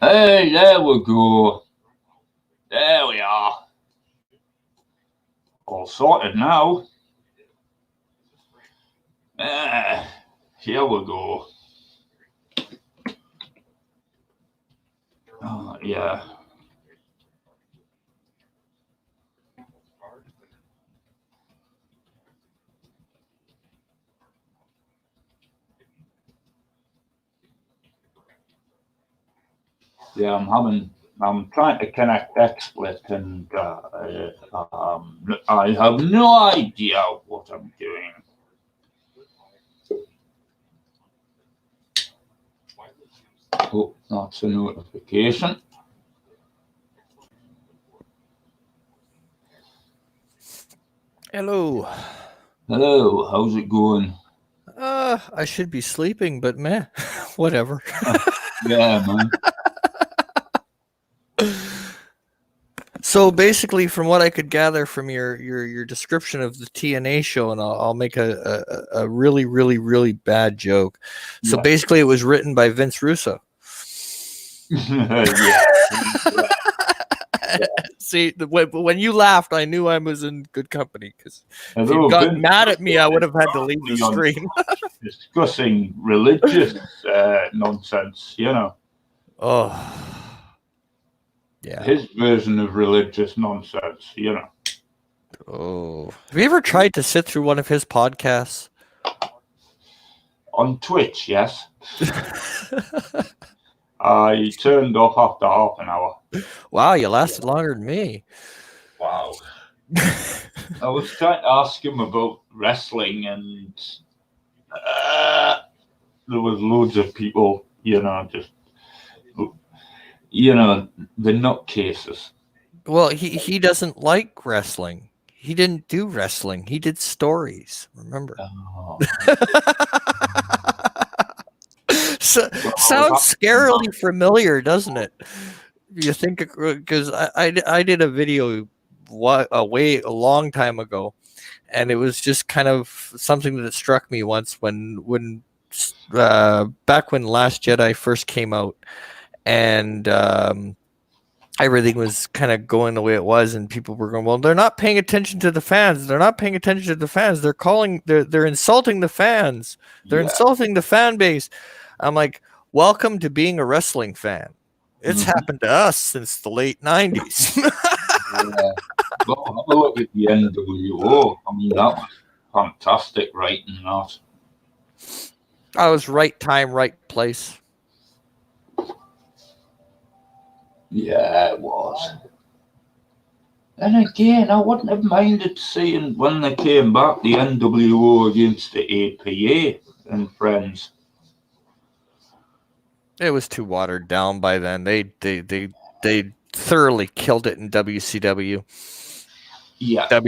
Hey, there we go. There we are. All sorted now. Here we go. Yeah. Yeah, I'm trying to connect XSplit and I have no idea what I'm doing. Oh, that's a notification. Hello. Hello, how's it going? I should be sleeping, but meh, whatever. Yeah, man. So basically, from what I could gather from your description of the TNA show, and I'll make a really, really, really bad joke. So Yeah. basically, it was written by Vince Russo. Yeah. See, when you laughed, I knew I was in good company, because if Although you'd gotten Vince mad at me, I would have had to Russo leave the is on stream. discussing religious nonsense, you know. Oh, yeah. His version of religious nonsense, you know. Oh, have you ever tried to sit through one of his podcasts? On Twitch, yes. I turned off after half an hour. Wow, you lasted longer than me. Wow. I was trying to ask him about wrestling, and there was loads of people, you know, just, you know, the nutcases. Well, he doesn't like wrestling. He didn't do wrestling. He did stories. Remember? Oh. So, sounds scarily familiar, doesn't it? You think, because I did a video a long time ago, and it was just kind of something that struck me once when back when Last Jedi first came out, and everything was kind of going the way it was, and people were going, well, they're not paying attention to the fans. They're not paying attention to the fans. They're insulting the fans. They're insulting the fan base. I'm like, welcome to being a wrestling fan. It's happened to us since the late 90s. Yeah. Well, have a look at the NWO. I mean, that was fantastic writing, that. I was right time, right place. Yeah, it was. And again, I wouldn't have minded seeing when they came back the NWO against the APA and friends. It was too watered down by then. They thoroughly killed it in WCW. Yeah. I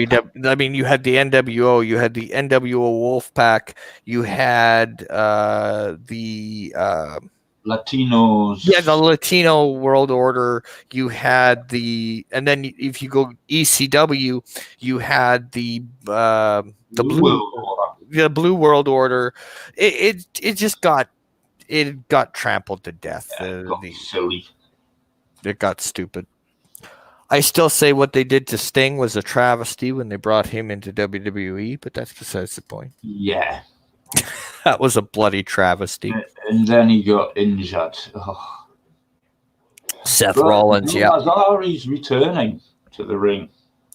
mean, you had the NWO, you had the NWO Wolfpack, you had the Latinos. Yeah, the Latino World Order. You had and then if you go ECW, you had the Blue World Order. The Blue World Order. It just got trampled to death. It got silly. It got stupid. I still say what they did to Sting was a travesty when they brought him into WWE, but that's besides the point. Yeah. That was a bloody travesty. And then he got injured. Oh. Seth Rollins, yeah. Azari's returning to the ring.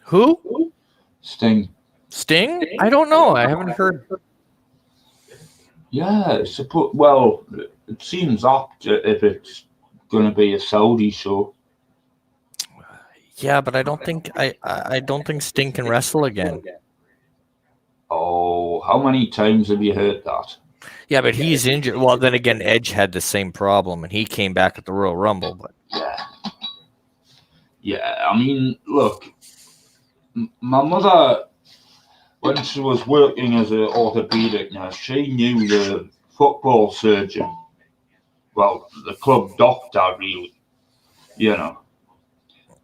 Who? Sting. Sting? I don't know. I haven't heard. Yeah, well, it seems apt if it's going to be a Saudi show. Yeah, but I don't think I don't think Sting can wrestle again. Oh, how many times have you heard that? Yeah, but he's injured. Well, then again, Edge had the same problem, and he came back at the Royal Rumble. But yeah. I mean, look, my mother, when she was working as an orthopedic nurse, she knew the football surgeon. Well, the club doctor, really, you know.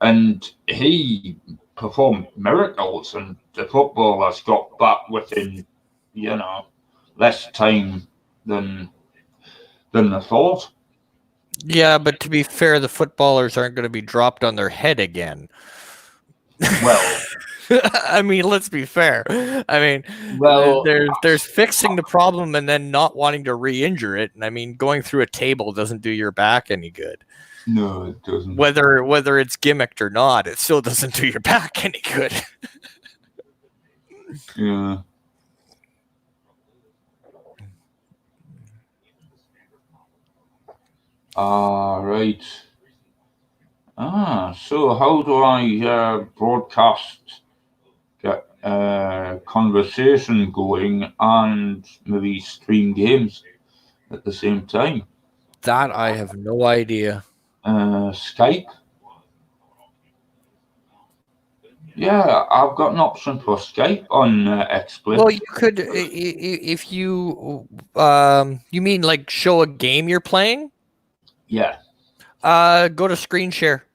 And he performed miracles, and the footballers got back within, you know, less time than they thought. Yeah, but to be fair, the footballers aren't going to be dropped on their head again. Well, I mean, let's be fair. I mean, well, there's fixing the problem and then not wanting to re-injure it. And I mean, going through a table doesn't do your back any good. no, it doesn't. Whether it's gimmicked or not, it still doesn't do your back any good. Yeah. Right. So how do I broadcast, get conversation going, and maybe stream games at the same time? That I have no idea. Skype. Yeah, I've got an option for Skype on XSplit. Well, you could if you you mean like show a game you're playing? Yeah. Go to screen share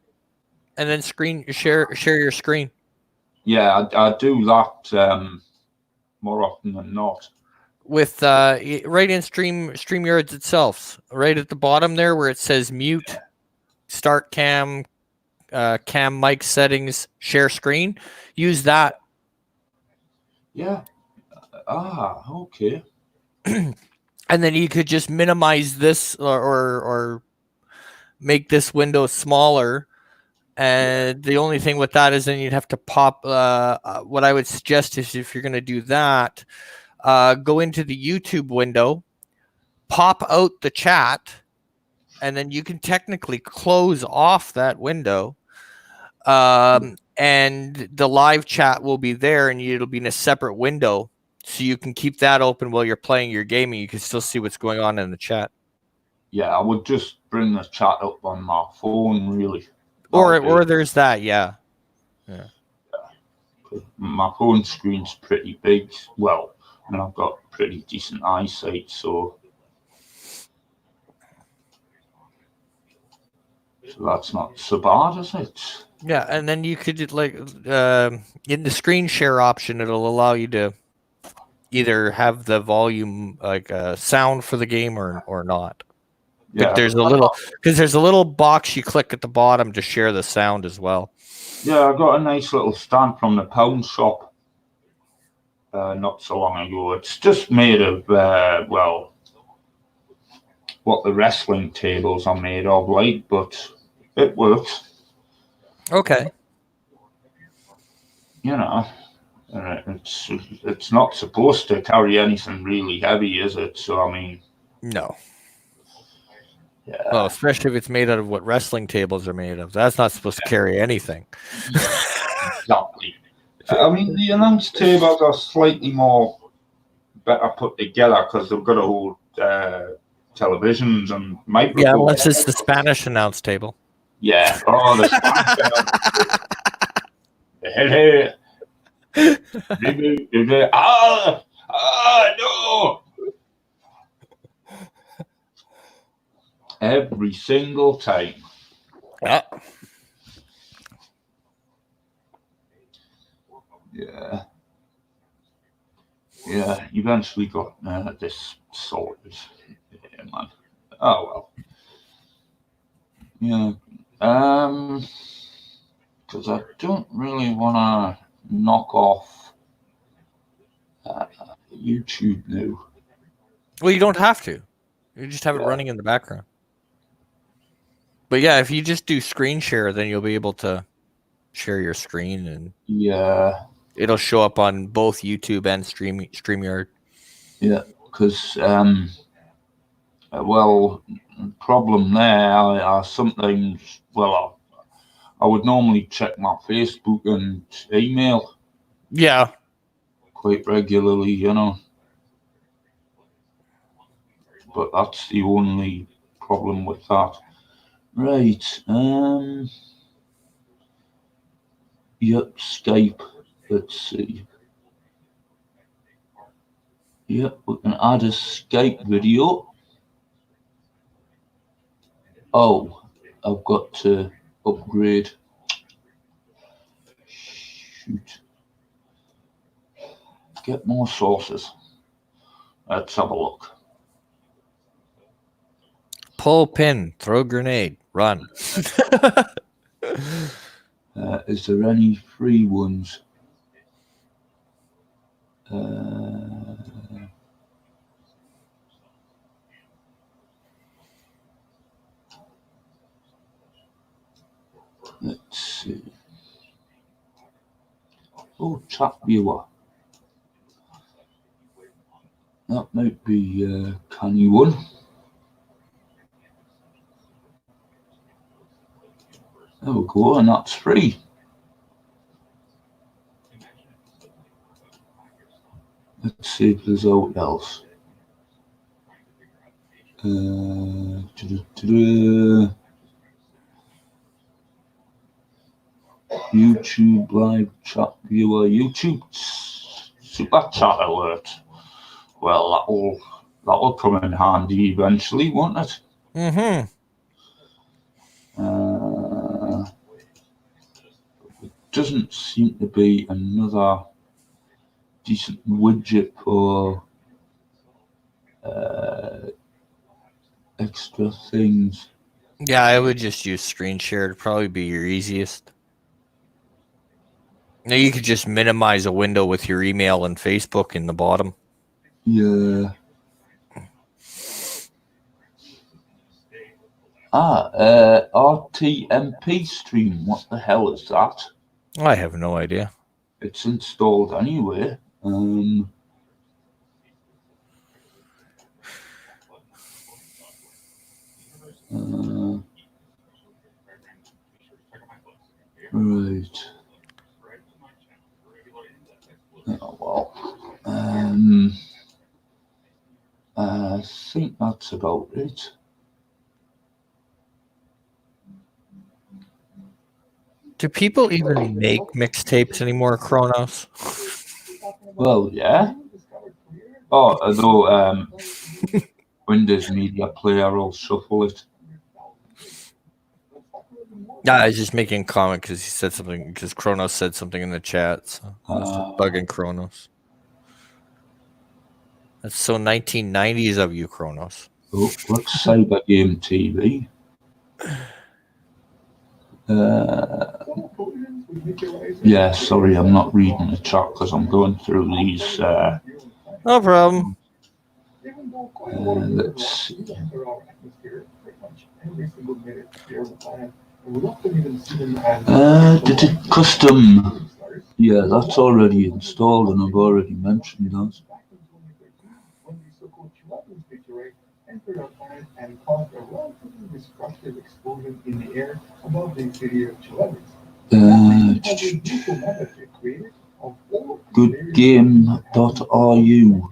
and then share your screen. Yeah, I do that more often than not. With right in StreamYards itself, right at the bottom there where it says mute, start cam, cam mic settings, share screen, use that. Yeah. Okay. And then you could just minimize this or make this window smaller. And the only thing with that is then you'd have to pop. What I would suggest is if you're going to do that, go into the YouTube window, pop out the chat, and then you can technically close off that window. And the live chat will be there, and it'll be in a separate window, so you can keep that open while you're playing your game, and you can still see what's going on in the chat. Yeah, I would just bring the chat up on my phone, really. Or there's that, yeah. My phone screen's pretty big. Well, I mean, I've got pretty decent eyesight, so that's not so bad, is it? Yeah, and then you could like in the screen share option, it'll allow you to either have the volume like sound for the game or not. Yeah, But there's a little box you click at the bottom to share the sound as well. Yeah, I got a nice little stand from the pound shop not so long ago. It's just made of well, what the wrestling tables are made of, like, but it works. Okay. You know, it's not supposed to carry anything really heavy, is it? So I mean, No. yeah. Well, especially if it's made out of what wrestling tables are made of. That's not supposed to carry anything. Exactly. I mean, the announce tables are slightly more better put together because they've got a whole televisions and microphones. Yeah, unless it's the Spanish announce table. Yeah. Oh, the Spanish no! Every single time. Yeah. Yeah. Yeah, eventually got this sorted. Yeah, man. Oh, well. Yeah. Because I don't really want to knock off YouTube now. Well, you don't have to. You just have it running in the background. But yeah, if you just do screen share, then you'll be able to share your screen and it'll show up on both YouTube and StreamYard. Yeah, because well, problem there. I sometimes I would normally check my Facebook and email. Yeah. Quite regularly, you know. But that's the only problem with that. Right. Yep, Skype. Let's see. Yep, we can add a Skype video. Oh, I've got to upgrade. Shoot. Get more sources. Let's have a look. Pull pin, throw grenade, run. Is there any free ones? Let's see. Oh, chat viewer. That might be a canny one. There we go, and that's free. Let's see if there's out else. YouTube live chat viewer, YouTube super chat alert. Well, that'll come in handy eventually, won't it? Mm-hmm. It doesn't seem to be another decent widget for extra things. Yeah, I would just use screen share. It'd probably be your easiest. Now you could just minimize a window with your email and Facebook in the bottom. Yeah. RTMP stream. What the hell is that? I have no idea. It's installed anyway. Right. Oh, well. I think that's about it. Do people even make mixtapes anymore, Kronos? Well, yeah. Oh, although Windows Media Player will shuffle it. Yeah, I was just making a comment because he said something, because Kronos said something in the chat. So I was just bugging Kronos. That's so 1990s of you, Kronos. Oh, what's Cyber Game TV? Yeah, sorry, I'm not reading the chat because I'm going through these. No problem. Let's see. Custom. Yeah, that's already installed, and I've already mentioned that. Entered our planet and caused a relatively destructive explosion in the air above the city of Chelyabinsk. Goodgame.ru.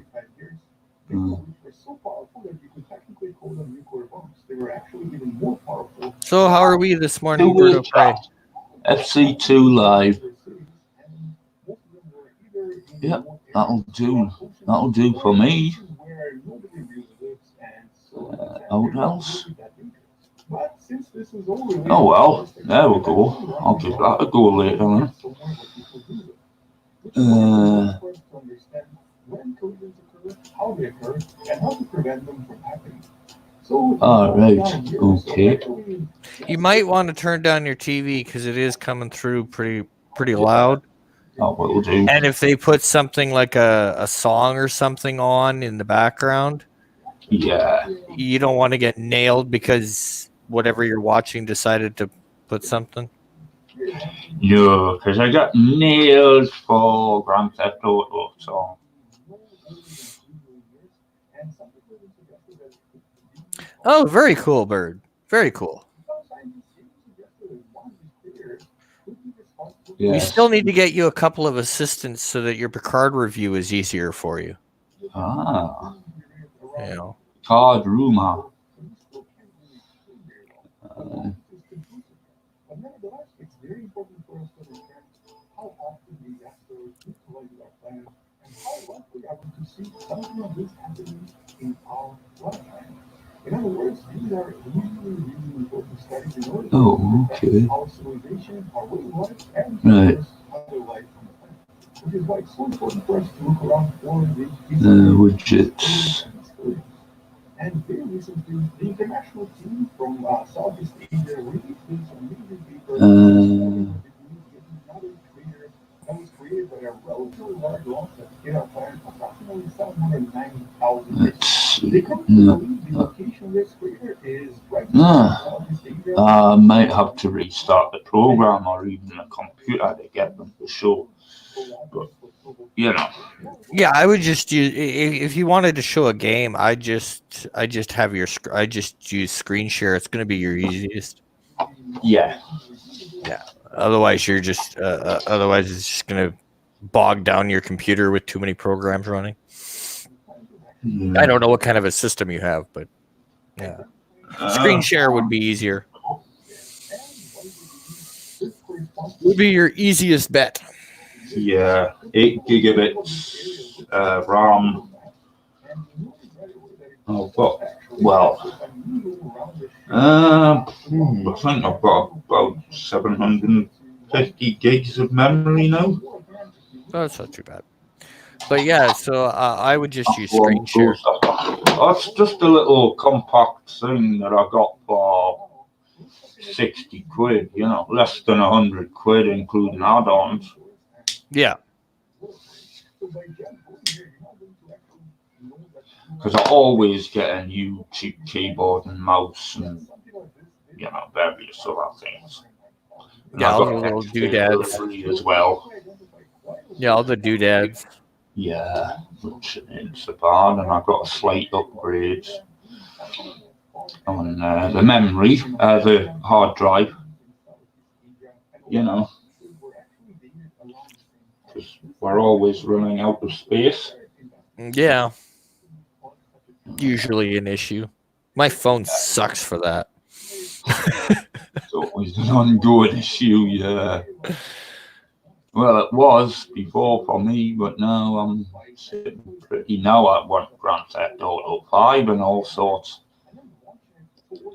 So how are we this morning, Birdo Prey? FC2 Live. Yep, that'll do. That'll do for me. What else? Oh well, there we go. I'll give that a go later then. Alright, okay. You might want to turn down your TV because it is coming through pretty loud. Oh, will do. And if they put something like a song or something on in the background, yeah, you don't want to get nailed because whatever you're watching decided to put something. No, because I got nailed for Grand Theft Auto, so. Oh, very cool, Bird. Very cool. Yes. We still need to get you a couple of assistants so that your Picard review is easier for you. Ah. You know. Card rumor. It's very important for us to understand how often these asteroids hit our planet and how likely are we to see something of this happening in our lifetime. In other words, these are really important studies in order to understand our civilization, our way of life, and other life on the planet. Which is why it's so important for us to look around for these widgets. And very recently, the international team from Southeast Asia released this amazing paper that was created by a relatively large launch that scale applied approximately 790,000 let's hits. see. They come to believe the location of this crater is right in Southeast Asia. I might have to restart the program or even the computer to get them to show. But you know, Yeah, I would just use if you wanted to show a game. I just have I just use screen share. It's going to be your easiest. yeah. Yeah. Otherwise, you're just otherwise it's just going to bog down your computer with too many programs running. I don't know what kind of a system you have, but yeah, screen share would be easier. Would be your easiest bet. Yeah, 8 gigabits RAM. I've got, I think I've got about 750 gigs of memory now. Oh, that's not too bad. But yeah, so I would just use One screen share. processor. That's just a little compact thing that I got for 60 quid, you know, less than 100 quid, including add-ons. Yeah. Because I always get a new cheap keyboard and mouse and, you know, various other things. And Yeah, I've all got the little extra doodads. delivery as well. Yeah, all the doodads. Yeah, which ain't so bad. And I've got a slight upgrade on the memory, the hard drive. You know, because we're always running out of space. Yeah. Usually an issue. My phone sucks for that. It's always an ongoing issue, yeah. Well, it was before for me, but now I'm sitting pretty. Now I want Grand Theft Auto 5 and all sorts.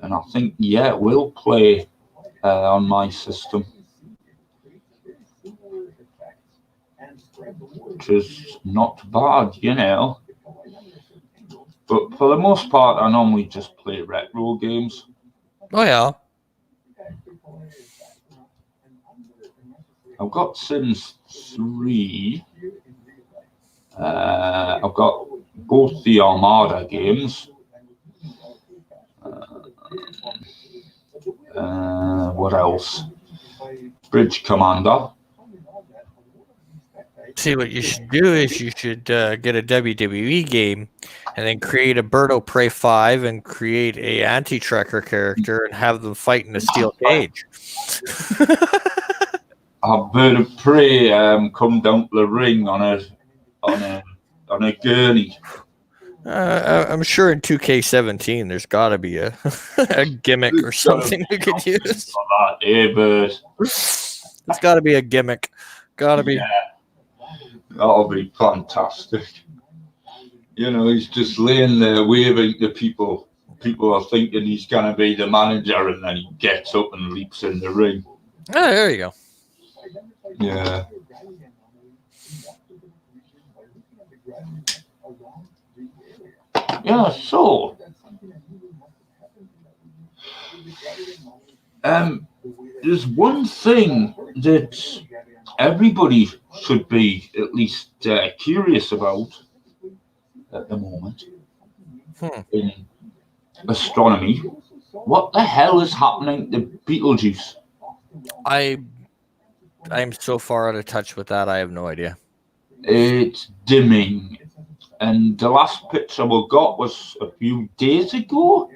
And I think, yeah, it will play on my system. Which is not bad, you know. But for the most part, I normally just play retro games. Oh yeah. I've got Sims 3. I've got both the Armada games. What else? Bridge Commander. See, what you should do is you should get a WWE game and then create a Bird of Prey 5 and create a anti-tracker character and have them fight in a steel cage. A Bird of Prey come down to the ring on a gurney. I'm sure in 2K17 there's got to be a gimmick or something we could use. There's got to be a gimmick. Got to be. Yeah. That'll be fantastic. You know, he's just laying there waving to people. People are thinking he's going to be the manager, and then he gets up and leaps in the ring. Oh, there you go. Yeah. Yeah, so there's one thing that everybody should be at least curious about at the moment in astronomy. What the hell is happening to Betelgeuse? I'm so far out of touch with that. I have no idea. It's dimming, and the last picture we got was a few days ago,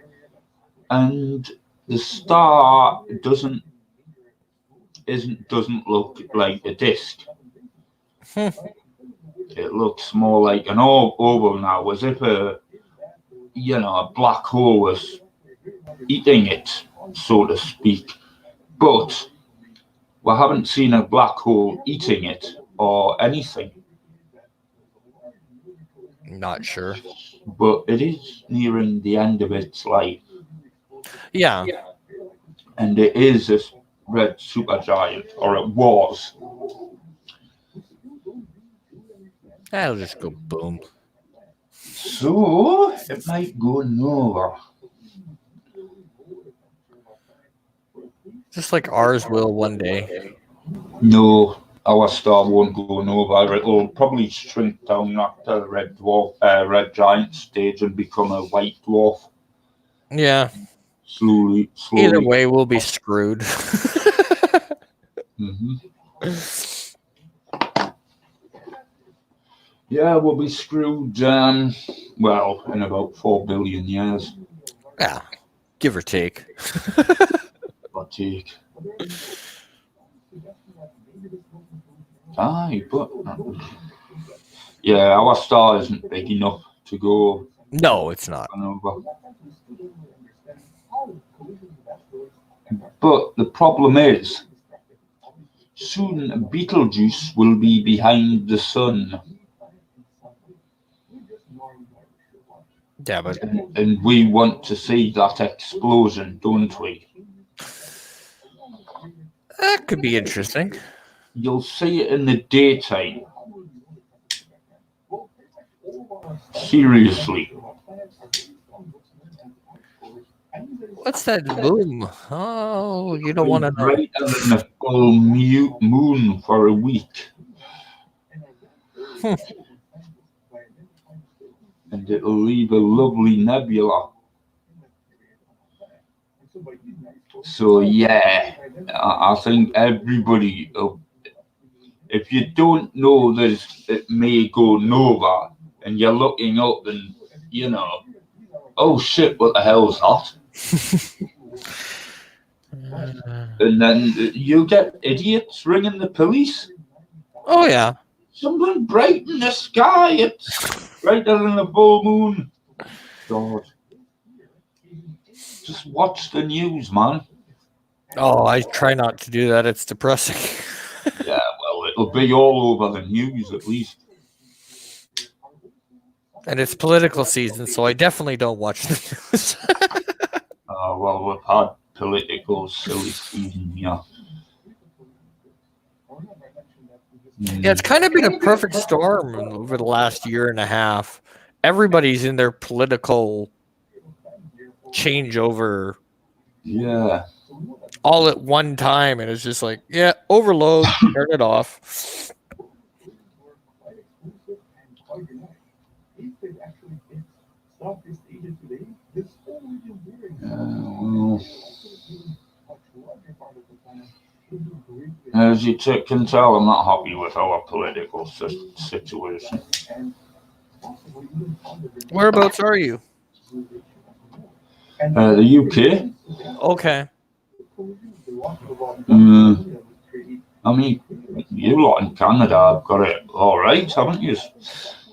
and the star doesn't look like a disk. It looks more like an oval now, as if a black hole was eating it, so to speak. But we haven't seen a black hole eating it or anything. Not sure. But it is nearing the end of its life. Yeah. And it is a red supergiant, or it was. I'll just go boom. So it might go nowhere. Just like ours will one day. No, our star won't go nowhere. It'll probably shrink down after the red giant stage and become a white dwarf. Yeah. Slowly. Either way, we'll be screwed. Mm-hmm. Yeah, we'll be screwed. Well, in about 4 billion years. Yeah, give or take. Aye, but yeah, our star isn't big enough to go. No, it's not. Over. But the problem is, soon Betelgeuse will be behind the sun. Yeah, but and we want to see that explosion, don't we? that could be interesting. You'll see it in the daytime. Seriously. What's that boom? Oh, you don't want to know. Brighter than a full moon for a week. And it'll leave a lovely nebula. So yeah, I think everybody, if you don't know it may go nowhere, and you're looking up and, oh shit, what the hell's that? And then you get idiots ringing the police. Oh, yeah. Something bright in the sky. It's brighter than the full moon. God. Just watch the news, man. Oh, I try not to do that. It's depressing. Yeah, well, it'll be all over the news at least. And it's political season, so I definitely don't watch the news. Well, we've had political silly season, yeah. Yeah, it's kind of been a perfect storm over the last year and a half. Everybody's in their political changeover. Yeah. All at one time, and it's just like, yeah, overload, turn it off. As you can tell, I'm not happy with our political situation. Whereabouts are you? The UK. Okay. I mean, you lot in Canada have got it all right, haven't you?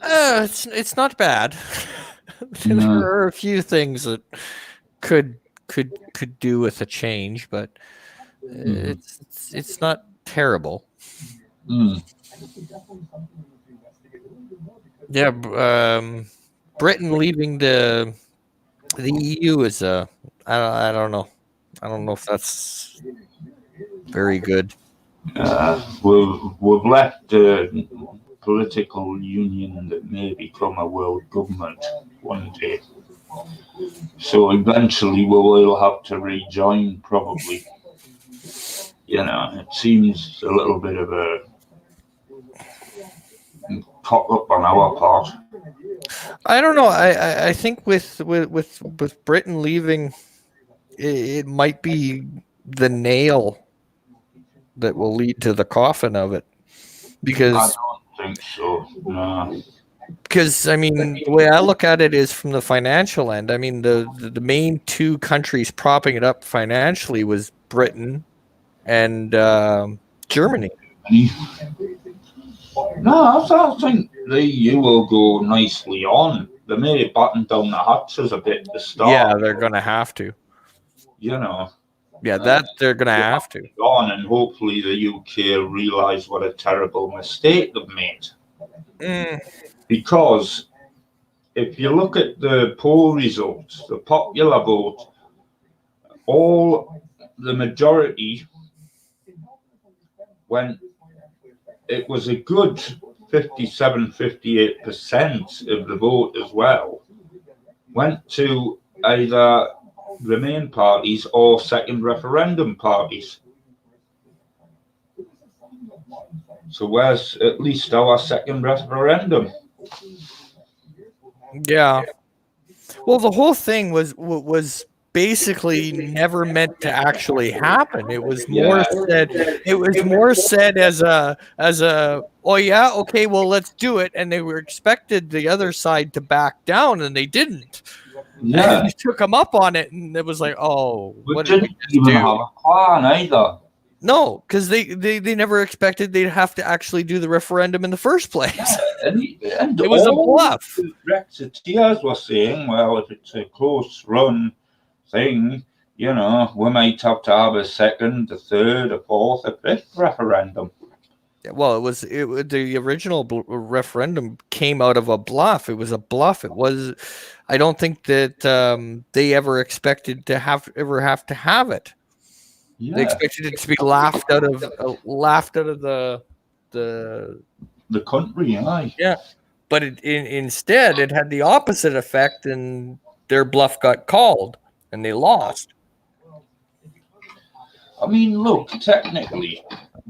It's not bad. There are a few things that could do with a change, but it's not terrible. Yeah, Britain leaving the EU is I don't know. I don't know if that's very good. We've left the political union that may become a world government one day. So eventually we will have to rejoin, probably. It seems a little bit of a cock up on our part. I don't know. I think with Britain leaving, it might be the nail that will lead to the coffin of it. Because I don't think so. No. Because I mean, the way I look at it is from the financial end. I mean, the main two countries propping it up financially was Britain and Germany. No, I think the EU will go nicely on. They may batten down the hatches a bit to start. Yeah, they're going to have to. Yeah, that they're going to have to. On, and hopefully the UK will realise what a terrible mistake they've made. Because if you look at the poll results, the popular vote, the majority went, it was a good 58% of the vote as well went to either Remain parties or second referendum parties. So where's at least our second referendum? Yeah. Well, the whole thing was basically never meant to actually happen. It was more said. It was more said as a oh yeah, okay, well let's do it, and they were expected the other side to back down, and they didn't. Yeah, And they took them up on it, and it was like, oh, we what did we didn't just even do? have a plan either. No, because they never expected they'd have to actually do the referendum in the first place. And It was a all bluff. the Brexiteers were saying, well, if it's a close run thing, you know, we might have to have a second, a third, a fourth, a fifth referendum. Well, the original referendum came out of a bluff. It was a bluff. It was. I don't think that they ever expected to have to have it. Yeah. They expected it to be laughed out of the country, aye. Yeah, but instead it had the opposite effect, and their bluff got called, and they lost. I mean, look, technically,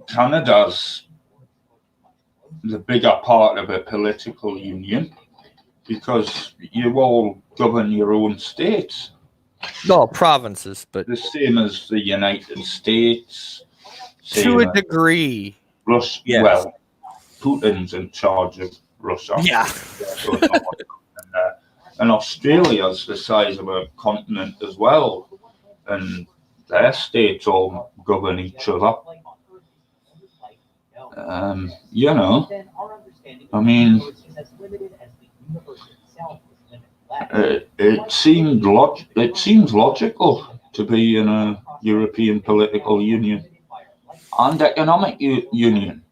Canada's the bigger part of a political union because you all govern your own states. No, provinces, but the same as the United States. To a degree. Russia, yes. Well, Putin's in charge of Russia. Yeah. And Australia's the size of a continent as well. And their states all govern each other. You know, I mean, it seems logical to be in a European political union and economic union.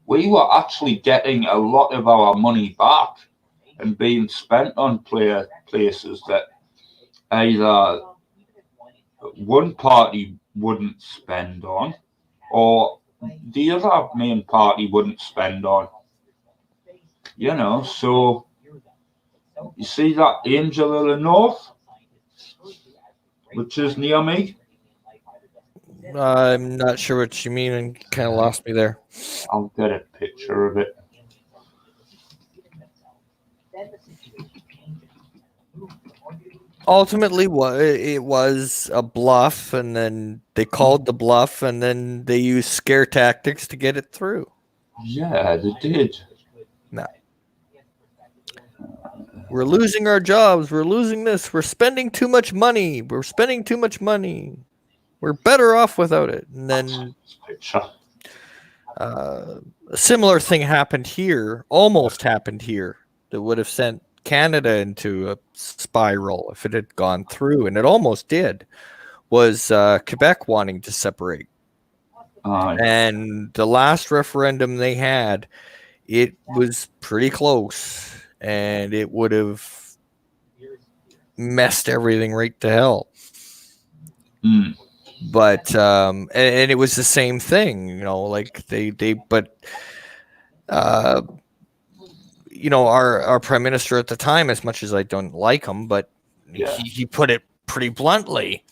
We were actually getting a lot of our money back and being spent on places that either one party wouldn't spend on or the other main party wouldn't spend on. You know, so you see that Angel of the North, which is near me? I'm not sure what you mean, and kind of lost me there. I'll get a picture of it. Ultimately, it was a bluff, and then they called the bluff, and then they used scare tactics to get it through. Yeah, they did. No. We're losing our jobs. We're losing this. We're spending too much money. We're spending too much money. We're better off without it. And then a similar thing happened here, almost happened here, that would have sent Canada into a spiral if it had gone through, and it almost did, was Quebec wanting to separate. And the last referendum they had, it was pretty close, and it would have messed everything right to hell. But and it was the same thing, you know, like you know, our prime minister at the time, as much as I don't like him, but he put it pretty bluntly,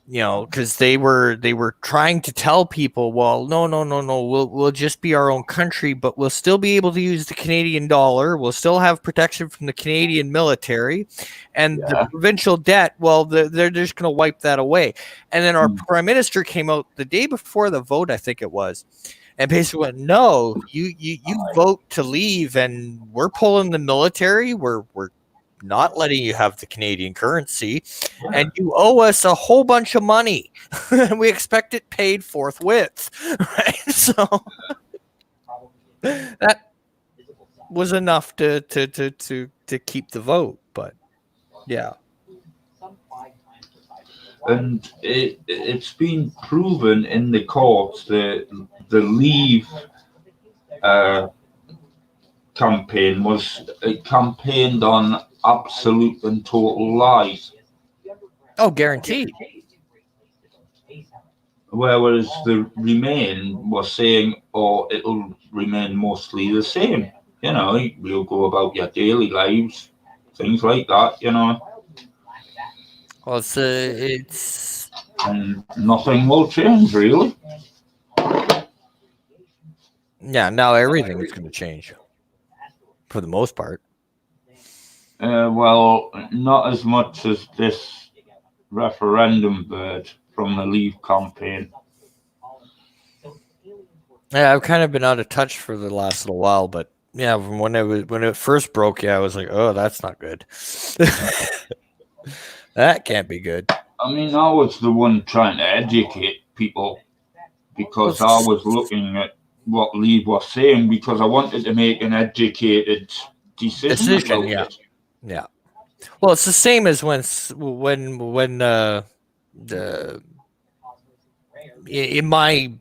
you know, because they were trying to tell people, well, no, we'll just be our own country, but we'll still be able to use the Canadian dollar. We'll still have protection from the Canadian military, and the provincial debt. Well, they're just going to wipe that away. And then our prime minister came out the day before the vote, I think it was, and basically went, no, you vote to leave, and we're pulling the military. We're not letting you have the Canadian currency, and you owe us a whole bunch of money. And we expect it paid forthwith, right? So that was enough to keep the vote, but yeah. And it's been proven in the courts that the Leave campaign was campaigned on absolute and total lies. Oh, guaranteed. Whereas the Remain was saying, "Oh, it'll remain mostly the same." You'll go about your daily lives, things like that. Well, it's And nothing will change really. yeah. Now everything's going to change for the most part. Well, not as much as this referendum bird from the Leave campaign. Yeah, I've kind of been out of touch for the last little while, but yeah, from when it first broke, yeah, I was like, oh, that's not good. That can't be good. I mean, I was the one trying to educate people because I was looking at what Leave was saying because I wanted to make an educated decision about yeah. it. Yeah. Well, it's the same as when the in my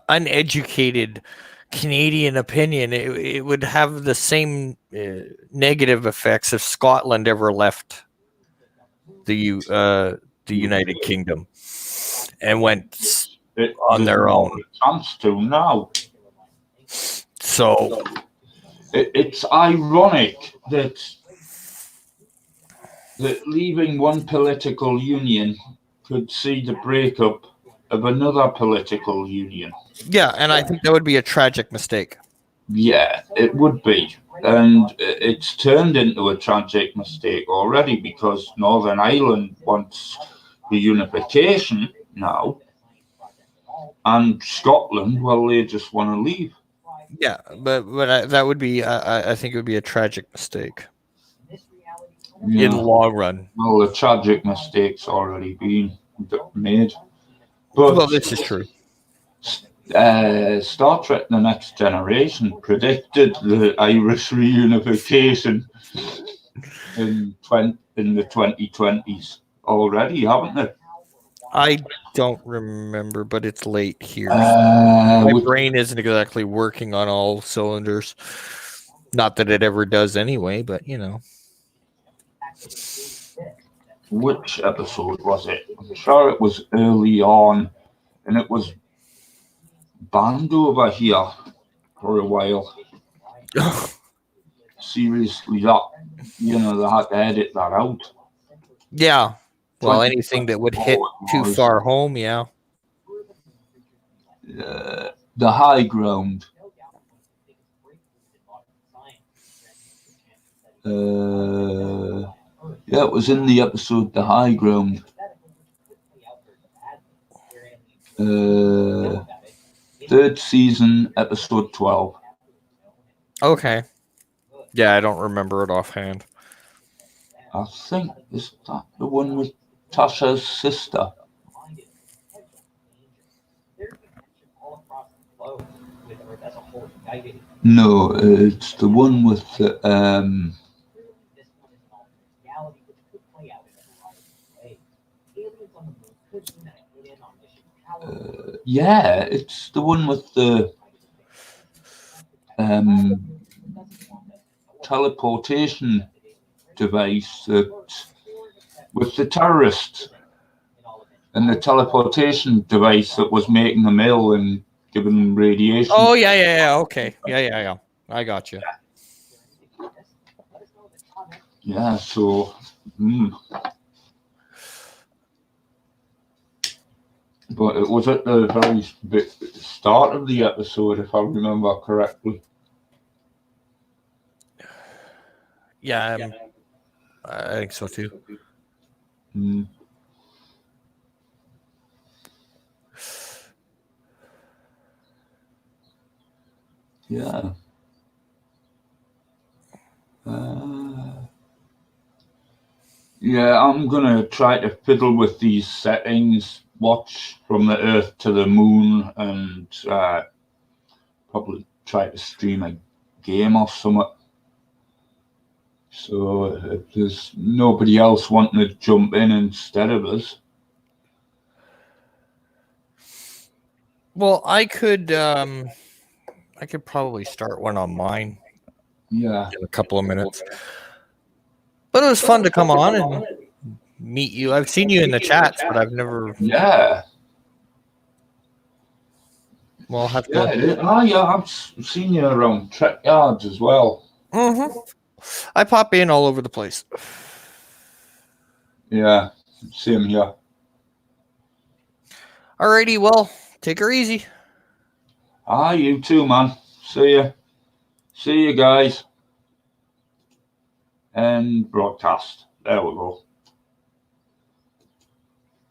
uneducated Canadian opinion, it would have the same negative effects if Scotland ever left the United Kingdom and went on their own. Chance to now. So it's ironic that leaving one political union could see the breakup of another political union. yeah, and I think that would be a tragic mistake. Yeah, it would be. And it's turned into a tragic mistake already because Northern Ireland wants the unification now, and Scotland, well, they just want to leave. Yeah, but that would be I think it would be a tragic mistake in the long run. Well, the tragic mistake's already been made. But well, this is true. Star Trek: The Next Generation predicted the Irish reunification in the 2020s already, haven't they? I don't remember, but it's late here. My brain isn't exactly working on all cylinders. Not that it ever does anyway, but you know. Which episode was it? I'm sure it was early on, and it was banned over here for a while. Seriously, that they had to edit that out. Yeah. Well, anything that would hit too far home, yeah. The High Ground. Yeah, it was in the episode The High Ground. Third season, episode 12. Okay. Yeah, I don't remember it offhand. I think, is that the one with Tasha's sister? No, it's the one with yeah, it's the one with the teleportation device with the terrorist and the teleportation device that was making them ill and giving them radiation. Oh yeah. Okay, yeah. I got you. Yeah, so. But it was at the very start of the episode, if I remember correctly. Yeah, I think so too. Yeah. Yeah, I'm gonna try to fiddle with these settings. Watch from the Earth to the Moon, and probably try to stream a game or something. So if there's nobody else wanting to jump in instead of us. Well, I could probably start one on mine. Yeah. In a couple of minutes. But it was fun to come on and meet you. I've seen you in the chats, but I've never. Yeah. We'll have Yeah, to. it is. Oh, yeah, I've seen you around track yards as well. I pop in all over the place. Yeah, same here. Alrighty, well, take her easy. You too, man. See you. See you guys. And broadcast. There we go.